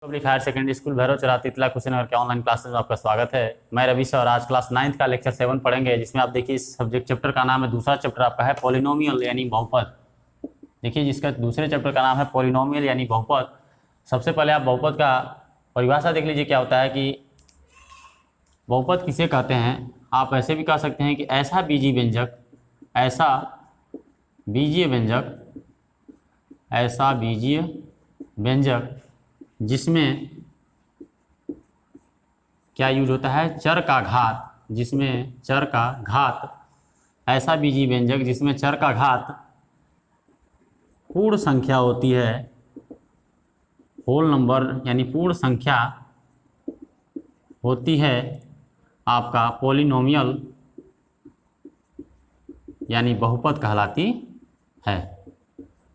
Public higher secondary school Bhairav Chaura Titla Kushinagar के online classes में आपका स्वागत है। मैं रवि सर आज क्लास 9th का लेक्चर 7 पढ़ेंगे, जिसमें आप देखिए इस सब्जेक्ट चैप्टर का नाम है, दूसरा चैप्टर आपका है पॉलिनोमियल यानी बहुपद। देखिए जिसका दूसरे चैप्टर का नाम है पॉलिनोमियल यानी बहुपद। सबसे पहले आप बहुपद का परिभाषा देख लीजिए क्या होता है कि बहुपद किसे कहते हैं। आप ऐसे भी कह सकते हैं कि ऐसा बीजीय व्यंजक, ऐसा बीजीय व्यंजक, ऐसा बीजीय व्यंजक जिसमें क्या यूज होता है, चर का घात, जिसमें चर का घात, ऐसा बीजीय व्यंजक जिसमें चर का घात पूर्ण संख्या होती है, होल नंबर यानी पूर्ण संख्या होती है, आपका पॉलिनोमियल यानी बहुपद कहलाती है।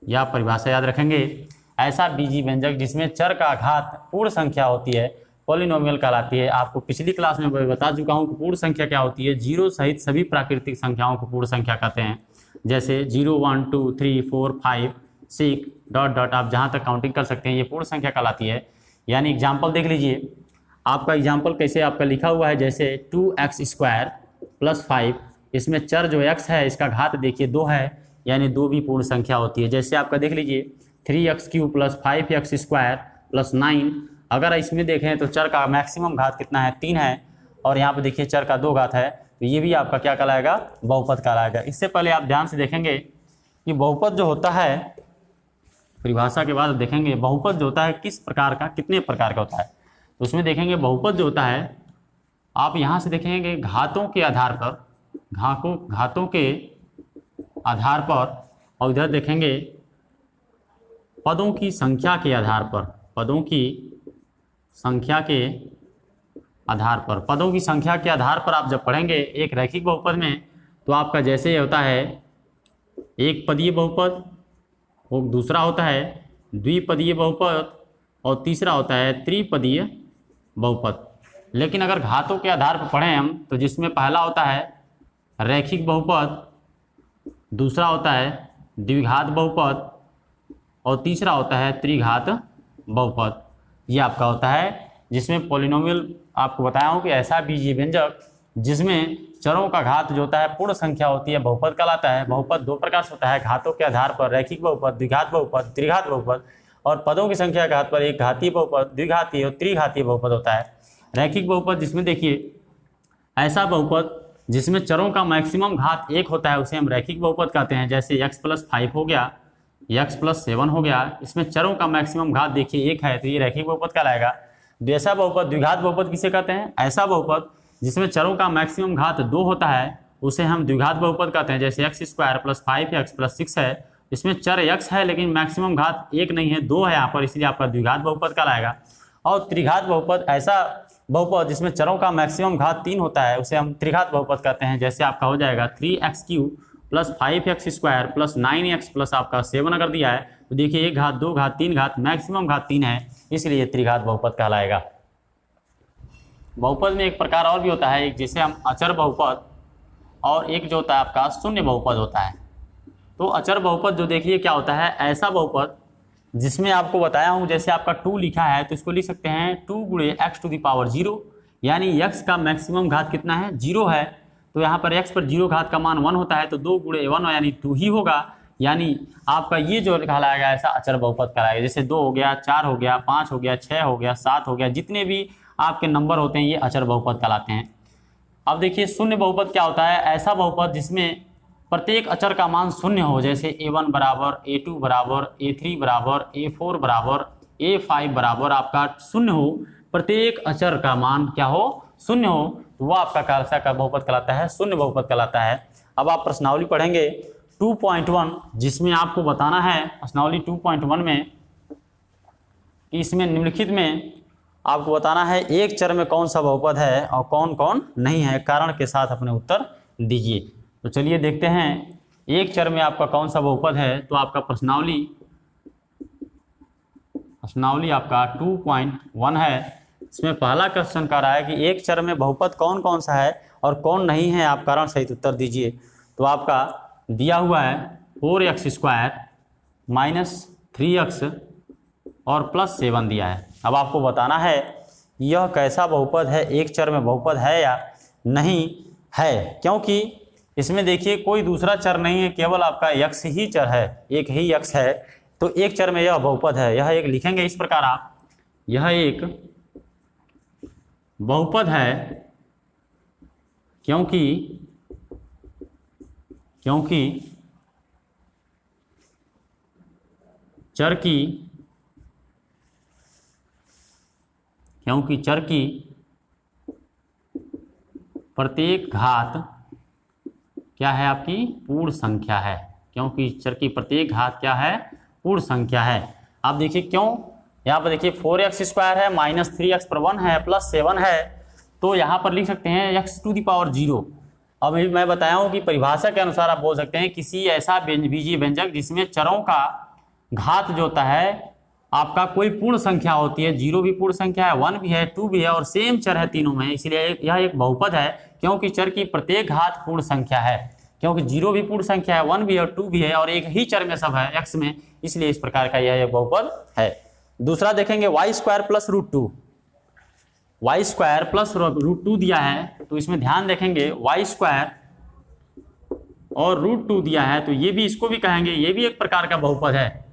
यह परिभाषा याद रखेंगे, ऐसा बीजीय व्यंजक जिसमें चर का घात पूर्ण संख्या होती है पॉलिनोमियल कहलाती है। आपको पिछली क्लास में मैं बता चुका हूं कि पूर्ण संख्या क्या होती है। जीरो सहित सभी प्राकृतिक संख्याओं को पूर्ण संख्या कहते हैं, जैसे 0 1 2 3 4 5 6 डॉट डॉट, आप जहां तक काउंटिंग कर सकते हैं ये पूर्ण संख्या कहलाती है। यानी एग्जाम्पल देख लीजिए, आपका एग्जाम्पल कैसे आपका लिखा हुआ है, जैसे 2x² + 5, इसमें चर जो x है इसका घात देखिए 2 है, यानी 2 भी पूर्ण संख्या होती है। जैसे आपका देख लीजिए 3x³ + 5x² + 9, अगर इसमें देखें तो चर का मैक्सिमम घात कितना है, 3 है, और यहाँ पे देखिए चर का 2 घात है, तो ये भी आपका क्या कहलाएगा, बहुपद कहलाएगा। इससे पहले आप ध्यान से देखेंगे कि बहुपद जो होता है, परिभाषा के बाद देखेंगे बहुपद जो होता है किस प्रकार का, कितने प्रकार का होता है। तो उसमें देखेंगे बहुपद जो होता है, आप यहाँ से देखेंगे घातों के आधार पर, घातों के आधार पर, और इधर देखेंगे पदों की संख्या के आधार पर, पदों की संख्या के आधार पर, पदों की संख्या के आधार पर आप जब पढ़ेंगे एक रैखिक बहुपद में, तो आपका जैसे ये होता है एक पदीय बहुपद, वो दूसरा होता है द्विपदीय बहुपद, और तीसरा होता है त्रिपदीय बहुपद। लेकिन अगर घातों के आधार पर पढ़ें हम, तो जिसमें पहला होता है रैखिक बहुपद, दूसरा होता है द्विघात बहुपद, और तीसरा होता है त्रिघात बहुपद। ये आपका होता है जिसमें पॉलिनोमियल आपको बताया हूँ कि ऐसा बीजीय व्यंजक जिसमें चरों का घात जो होता है पूर्ण संख्या होती है, बहुपद कहलाता है। बहुपद दो प्रकार से होता है, घातों के आधार पर रैखिक बहुपद, द्विघात बहुपद, त्रिघात बहुपद, और पदों की संख्या के आधार पर एक घातीय बहुपद, द्विघातीय और त्रिघातीय बहुपद होता है। रैखिक बहुपद जिसमें देखिए ऐसा बहुपद जिसमें चरों का मैक्सिमम घात 1 होता है, उसे हम रैखिक बहुपद कहते हैं। जैसे x + 5 हो गया, x + 7 हो गया, इसमें चरों का मैक्सिमम घात देखिए 1 है, तो ये रैखिक बहुपद कहलाएगा। ऐसा बहुपद, द्विघात बहुपद किसे कहते हैं, ऐसा बहुपद जिसमें चरों का मैक्सिमम घात 2 होता है, उसे हम द्विघात बहुपद कहते हैं। जैसे x² + 5x + 6 है, इसमें चर x है लेकिन मैक्सिमम घात 1 नहीं है, 2 है यहाँ पर, इसलिए आपका द्विघात बहुपद कहलाएगा। और त्रिघात बहुपद ऐसा बहुपद जिसमें चरों का मैक्सिमम घात 3 होता है, उसे हम त्रिघात बहुपद कहते हैं। जैसे आपका हो जाएगा 3x³ + 5x² + 9x + आपका 7 अगर दिया है, तो देखिए 1 घात 2 घात 3 घात, मैक्सिमम घात 3 है, इसलिए ये त्रिघात बहुपद कहलाएगा। बहुपद में एक प्रकार और भी होता है, एक जिसे हम अचर बहुपद, और एक जो होता है आपका शून्य बहुपद होता है। तो अचर बहुपद जो देखिए क्या होता है, ऐसा बहुपद जिसमें आपको बताया हूँ, जैसे आपका 2 लिखा है तो इसको लिख सकते हैं 2 × x⁻0, यानी x का मैक्सिमम घात कितना है, 0 है, तो यहाँ पर x पर 0 घात का मान 1 होता है, तो 2 × 1 यानी 2 ही होगा, यानी आपका ये जो कहलाएगा ऐसा अचर बहुपद कहलाएगा। जैसे 2 हो गया, 4 हो गया, 5 हो गया, 6 हो गया, 7 हो गया, जितने भी आपके नंबर होते हैं ये अचर बहुपद कहलाते हैं। अब देखिए शून्य बहुपद क्या होता है, ऐसा बहुपद जिसमें प्रत्येक अचर का मान शून्य हो, जैसे a1 बराबर, a2 बराबर, a3 बराबर, a4 बराबर, a5 बराबर आपका शून्य हो, प्रत्येक अचर का मान क्या हो, शून्य हो, तो वह आपका कैसा का बहुपद कहलाता है, शून्य बहुपद कहलाता है। अब आप प्रश्नावली पढ़ेंगे 2.1, जिसमें आपको बताना है प्रश्नावली 2.1 में कि इसमें निम्नलिखित में आपको बताना है एक चर में कौन सा बहुपद है और कौन कौन नहीं है, कारण के साथ अपने उत्तर दीजिए। तो चलिए देखते हैं एक चर में आपका कौन सा बहुपद है। तो आपका प्रश्नावली आपका 2.1 है। इसमें पहला क्वेश्चन कह रहा है कि एक चर में बहुपद कौन कौन सा है और कौन नहीं है, आप कारण सहित उत्तर दीजिए। तो आपका दिया हुआ है 4x² - 3x और +7 दिया है। अब आपको बताना है यह कैसा बहुपद है, एक चर में बहुपद है या नहीं है, क्योंकि इसमें देखिए कोई दूसरा चर नहीं है, केवल आपका x ही चर है, एक ही x है, तो एक चर में यह बहुपद है। यह एक लिखेंगे इस प्रकार आप, यह एक बहुपद है क्योंकि चर की प्रत्येक घात क्या है, आपकी पूर्ण संख्या है। क्योंकि चर की प्रत्येक घात क्या है, पूर्ण संख्या है। आप देखिए क्यों, यहाँ पर देखिए 4x² है, -3x पर 1 है, +7 है, तो यहाँ पर लिख सकते हैं x⁴। अब अभी मैं बताया हूँ कि परिभाषा के अनुसार आप बोल सकते हैं किसी ऐसा बीजीय व्यंजक जिसमें चरों का घात जो होता है आपका कोई पूर्ण संख्या होती है, 0 भी पूर्ण संख्या है, 1 भी है, 2 भी है और सेम चर है तीनों में, इसलिए यह एक बहुपद है क्योंकि चर की प्रत्येक घात पूर्ण संख्या है। क्योंकि 0 भी पूर्ण संख्या है, 1 भी है, 2 भी है और एक ही चर में सब है x में, इसलिए इस प्रकार का यह एक बहुपद है। दूसरा देखेंगे y² + √2, y² + √2 दिया है, तो इसमें ध्यान देखेंगे y² और √2 दिया है, तो ये भी, इसको भी कहेंगे ये भी एक प्रकार का बहुपद है।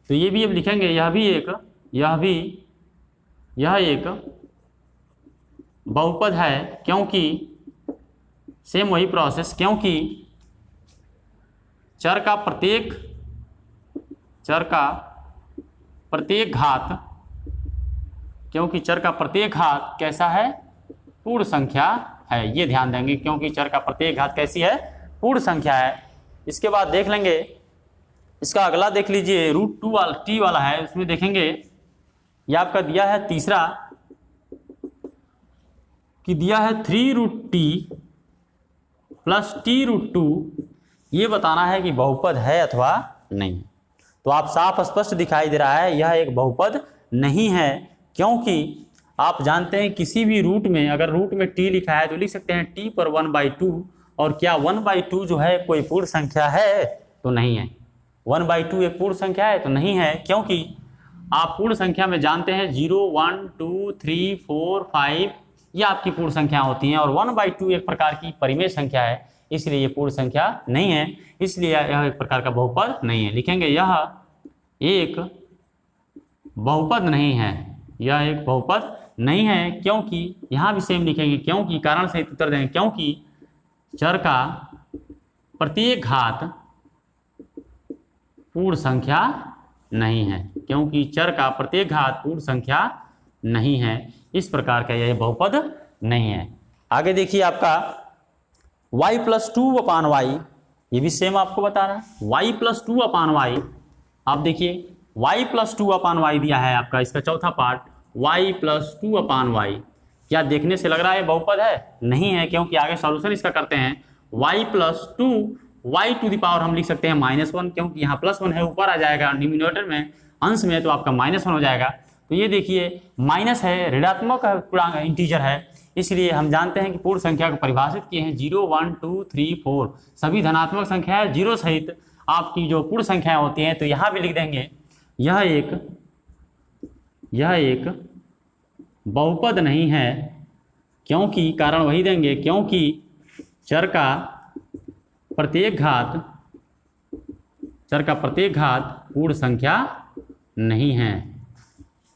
तो ये भी अब लिखेंगे, यह एक बहुपद है क्योंकि सेम वही प्रोसेस, क्योंकि चर का प्रत्येक घात कैसा है, पूर्ण संख्या है। ये ध्यान देंगे, क्योंकि चर का प्रत्येक घात कैसी है, पूर्ण संख्या है। इसके बाद देख लेंगे, इसका अगला देख लीजिए, √2 वाला t वाला है, उसमें देखेंगे ये आपका दिया है तीसरा कि दिया है 3√t + t√2, ये बताना है कि बहुपद है अथवा नहीं। तो आप साफ स्पष्ट दिखाई दे रहा है यह एक बहुपद नहीं है, क्योंकि आप जानते हैं किसी भी रूट में अगर रूट में t लिखा है तो लिख सकते हैं t पर 1/2, और क्या 1/2 जो है कोई पूर्ण संख्या है, तो नहीं है। 1/2 एक पूर्ण संख्या है, तो नहीं है, क्योंकि आप पूर्ण संख्या में जानते हैं 0, 1, 2, 3, 4, 5 ये आपकी पूर्ण संख्या होती हैं, और 1/2 एक प्रकार की परिमेय संख्या है, इसलिए ये पूर्ण संख्या नहीं है, इसलिए यह एक प्रकार का बहुपद नहीं है। लिखेंगे यह एक बहुपद नहीं है, यह एक बहुपद नहीं है, क्योंकि यहाँ भी सेम लिखेंगे, क्योंकि कारण सहित उत्तर देंगे, क्योंकि चर का प्रत्येक घात पूर्ण संख्या नहीं है, क्योंकि चर का प्रत्येक घात पूर्ण संख्या नहीं है, इस प्रकार का यह बहुपद नहीं है। आगे देखिए आपका y + 2/y, ये भी सेम आपको बता रहा है, y + 2/y। आप देखिए y + 2/y दिया है आपका, इसका चौथा पार्ट y + 2/y, क्या देखने से लग रहा है बहुपद है? नहीं है, क्योंकि आगे सॉल्यूशन इसका करते हैं y + 2 y⁴ हम लिख सकते हैं -1, क्योंकि यहाँ +1 है, ऊपर आ जाएगा डिनोमिनेटर में, अंश में, तो आपका -1 हो जाएगा। तो ये देखिए माइनस है, ऋणात्मक पूर्णांक इंटीजर है, इसलिए हम जानते हैं कि पूर्ण संख्या को परिभाषित किए हैं 0, 1, 2, 3, 4 सभी धनात्मक संख्या है, 0 सहित आपकी जो पूर्ण संख्याएं होती हैं, तो यहाँ भी लिख देंगे यह एक बहुपद नहीं है, क्योंकि कारण वही देंगे, क्योंकि चर का प्रत्येक घात पूर्ण संख्या नहीं है।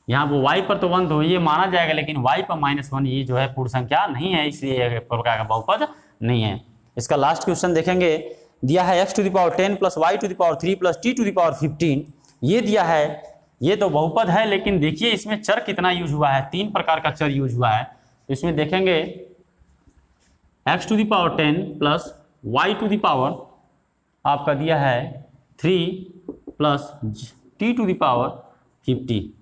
यहाँ वो y पर तो 1 तो ये माना जाएगा, लेकिन y पर -1 ये जो है पूर्ण संख्या नहीं है, इसलिए यह प्रकार का बहुपद नहीं है। इसका लास्ट क्वेश्चन देखेंगे, दिया है x⁻10 + y⁻3 + t⁻15, ये दिया है, ये तो बहुपद है, लेकिन देखिए इसमें चर कितना यूज हुआ है, 3 प्रकार का चर यूज हुआ है। तो इसमें देखेंगे x⁻10 + y⁻, आपका दिया है 3 + t⁻50,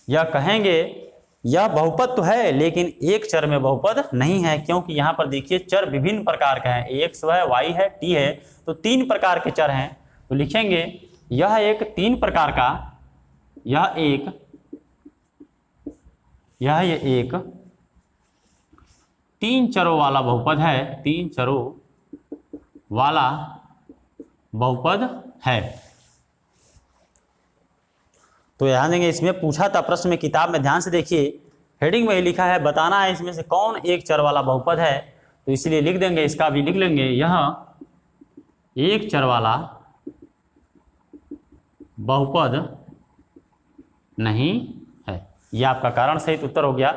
यह कहेंगे यह बहुपद तो है, लेकिन एक चर में बहुपद नहीं है, क्योंकि यहाँ पर देखिए चर विभिन्न प्रकार के हैं, x है, y है, t है, तो 3 प्रकार के चर हैं। तो लिखेंगे यह एक 3 प्रकार का, यह एक 3 चरों वाला बहुपद है, 3 चरों वाला बहुपद है। तो यहाँ देंगे, इसमें पूछा था प्रश्न में, किताब में ध्यान से देखिए, हेडिंग में ही लिखा है बताना है इसमें से कौन एक चर वाला बहुपद है, तो इसलिए लिख देंगे, इसका भी लिख लेंगे, यह एक चर वाला बहुपद नहीं है। यह आपका कारण सहित उत्तर हो गया।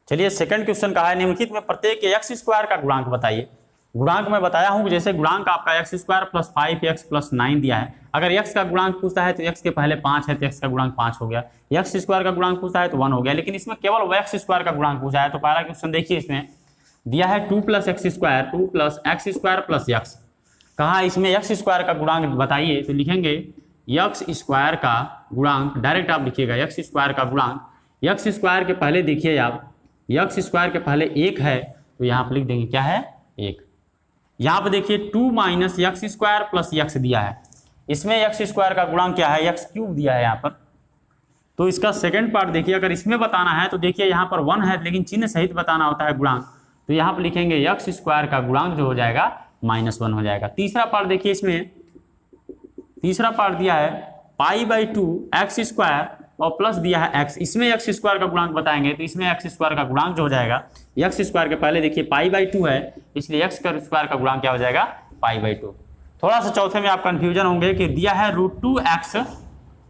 चलिए सेकंड क्वेश्चन कहा है निम्नलिखित में प्रत्येक एक्स स्क्वायर का गुणांक बताइए। गुणांक में बताया हूं कि जैसे गुणांक आपका x square plus 5x plus 9 दिया है, अगर x का गुणांक पूछता है तो x के पहले 5 है तो x का गुणांक 5 हो गया, x स्क्वायर का गुणांक पूछता है तो 1 हो गया, लेकिन इसमें केवल x स्क्वायर का गुणांक पूछा है। तो पहला क्वेश्चन देखिए, इसमें दिया है 2 plus x square, 2 plus x square plus x, कहा इसमें x स्क्वायर का गुणांक बताइए, तो लिखेंगे x स्क्वायर का गुणांक, डायरेक्ट आप लिखिएगा x स्क्वायर का गुणांक, x स्क्वायर के पहले देखिए आप, x स्क्वायर के पहले 1 है तो यहाँ पर लिख देंगे क्या है 1। यहाँ पे देखिए 2 minus x square plus x दिया है, इसमें एक्स स्क्वायर का गुणांक क्या है x क्यूब दिया है यहाँ पर। तो इसका सेकंड पार्ट देखिए, अगर इसमें बताना है तो देखिए यहाँ पर 1 है लेकिन चिन्ह सहित बताना होता है गुणांक, तो यहाँ पर लिखेंगे एक्स स्क्वायर का गुणांक जो हो जाएगा -1 हो जाएगा। तीसरा पार्ट देखिए, इसमें तीसरा पार्ट दिया है π/2 एक्स स्क्वायर और प्लस दिया है x, इसमें एक्स स्क्वायर का गुणांक बताएंगे तो इसमें एक्स स्क्वायर का गुणांक जो हो जाएगा, एक्स स्क्वायर के पहले देखिए π/2 है, इसलिए एक्स स्क्वायर का गुणांक क्या हो जाएगा π/2। थोड़ा सा चौथे में आप कंफ्यूजन होंगे कि दिया है √2x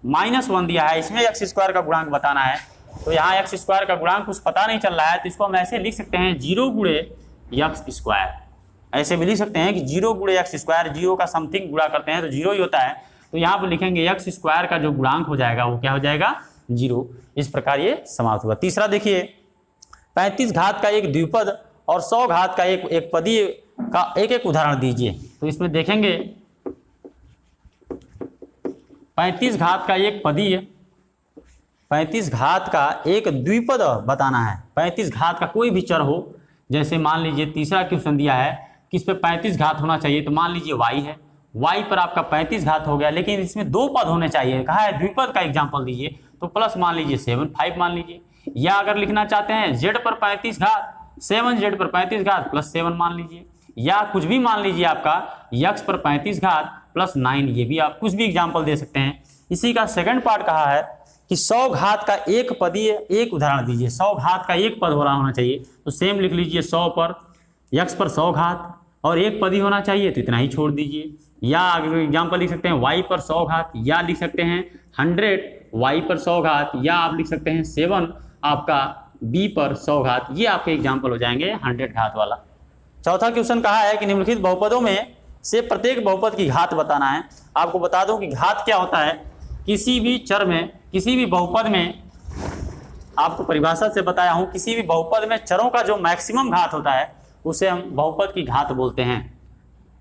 -1 दिया है, इसमें एक्स स्क्वायर का गुणांक बताना है, तो यहाँ एक्स स्क्वायर का गुणांक कुछ पता नहीं चल रहा है, तो इसको हम ऐसे लिख सकते हैं 0 गुणे एक्स स्क्वायर, ऐसे भी लिख सकते हैं कि 0 गुणे एक्स स्क्वायर, 0 का समथिंग गुणा करते हैं तो 0 ही होता है, तो यहाँ पर लिखेंगे एक्स स्क्वायर का जो गुणांक हो जाएगा वो क्या हो जाएगा 0। इस प्रकार ये समाप्त हुआ। तीसरा देखिए 35 घात का एक द्विपद और 100 घात का एक पदीय का एक उदाहरण दीजिए। तो इसमें देखेंगे 35 घात का एक पदीय, 35 घात का एक द्विपद बताना है, 35 घात का कोई भी चर हो, जैसे मान लीजिए तीसरा क्वेश्चन दिया है कि इस पे 35 घात होना चाहिए, तो मान लीजिए y है, y पर आपका 35 घात हो गया, लेकिन इसमें 2 पद होने चाहिए, कहा है द्विपद का एग्जाम्पल दीजिए, तो प्लस मान लीजिए 7 5 मान लीजिए, या अगर लिखना चाहते हैं z पर 35 घात 7z पर 35 घात प्लस 7 मान लीजिए, या कुछ भी मान लीजिए आपका x पर 35 घात प्लस 9, ये भी आप कुछ भी एग्जाम्पल दे सकते हैं। इसी का सेकंड पार्ट कहा है कि 100 घात का एक पदीय एक उदाहरण दीजिए, 100 घात का एक पद हो रहा होना चाहिए, तो सेम लिख लीजिए 100 पर x पर 100 घात और एक पद ही होना चाहिए, तो इतना ही छोड़ दीजिए, या एग्जाम्पल लिख सकते हैं y पर 100 घात, या लिख सकते हैं 100 y पर 100 घात, या आप लिख सकते हैं 7 आपका b पर 100 घात, ये आपके एग्जाम्पल हो जाएंगे 100 घात वाला। चौथा क्वेश्चन कहा है कि निम्नलिखित बहुपदों में से प्रत्येक बहुपद की घात बताना है। आपको बता दूं कि घात क्या होता है, किसी भी चर में, किसी भी बहुपद में, आपको परिभाषा से बताया हूं, किसी भी बहुपद में चरों का जो मैक्सिमम घात होता है उसे हम बहुपद की घात बोलते हैं।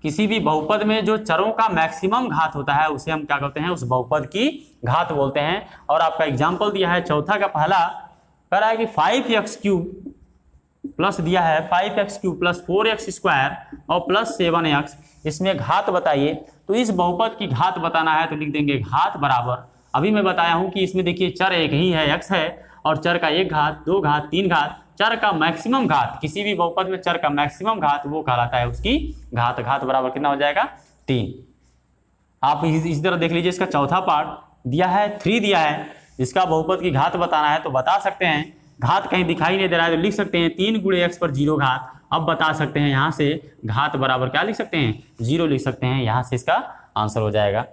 किसी भी बहुपद में जो चरों का मैक्सिमम घात होता है उसे हम क्या कहते हैं, उस बहुपद की घात बोलते हैं। और आपका एग्जाम्पल दिया है चौथा का पहला, कह रहा है कि 5x³ प्लस दिया है 5x³ प्लस 4x स्क्वायर और प्लस 7x, इसमें घात बताइए। तो इस बहुपद की घात बताना है तो लिख देंगे घात बराबर, अभी मैं बताया हूं कि इसमें देखिए चर एक ही है x है, और चर का 1 घात 2 घात 3 घात, चर का मैक्सिमम घात, किसी भी बहुपद में चर का मैक्सिमम घात वो कहलाता है उसकी घात। घात बराबर कितना हो जाएगा 3। आप इसी तरह देख लीजिए, इसका चौथा पार्ट दिया है 3 दिया है, इसका बहुपद की घात बताना है तो बता सकते हैं, घात कहीं दिखाई नहीं दे रहा है तो लिख सकते हैं 3 गुणे x पर 0 घात। अब बता सकते हैं यहाँ से घात बराबर क्या लिख सकते हैं 0 लिख सकते हैं, यहाँ से इसका आंसर हो जाएगा।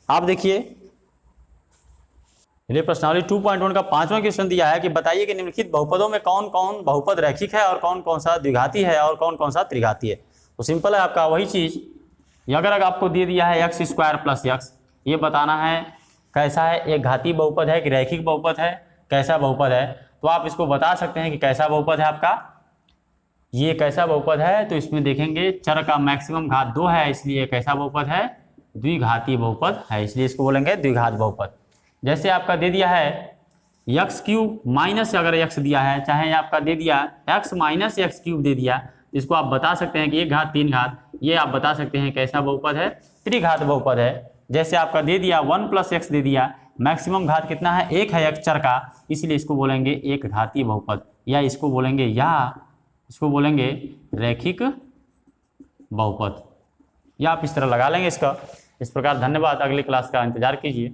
आप देखिए प्रश्नावली 2.1 का 5वां क्वेश्चन दिया है कि बताइए कि निम्नलिखित बहुपदों में कौन कौन बहुपद रैखिक है और कौन कौन सा द्विघाती है और कौन कौन सा त्रिघाती है। तो सिंपल है आपका वही चीज, अगर आपको दे दिया है x स्क्वायर प्लस x, ये बताना है कैसा है, एक घाती बहुपद है कि रैखिक बहुपद है, कैसा बहुपद है। तो आप इसको बता सकते हैं कि कैसा बहुपद है आपका, ये कैसा बहुपद है। तो इसमें देखेंगे चर का मैक्सिमम घात 2 है, इसलिए कैसा बहुपद है, द्विघाती बहुपद है, इसलिए इसको बोलेंगे द्विघात बहुपद। जैसे आपका दे दिया है x³ माइनस अगर x दिया है, चाहे आपका दे दिया x माइनस x³ दे दिया, इसको आप बता सकते हैं कि 1 घात 3 घात, ये आप बता सकते हैं कैसा बहुपद है, त्रिघात बहुपद है। जैसे आपका दे दिया 1 प्लस x दे दिया, मैक्सिमम घात कितना है 1 है x चर का, इसलिए इसको बोलेंगे एक घातीय बहुपद, या इसको बोलेंगे रैखिक बहुपद, या आप इस तरह लगा लेंगे इसका। इस प्रकार धन्यवाद, अगली क्लास का इंतजार कीजिए।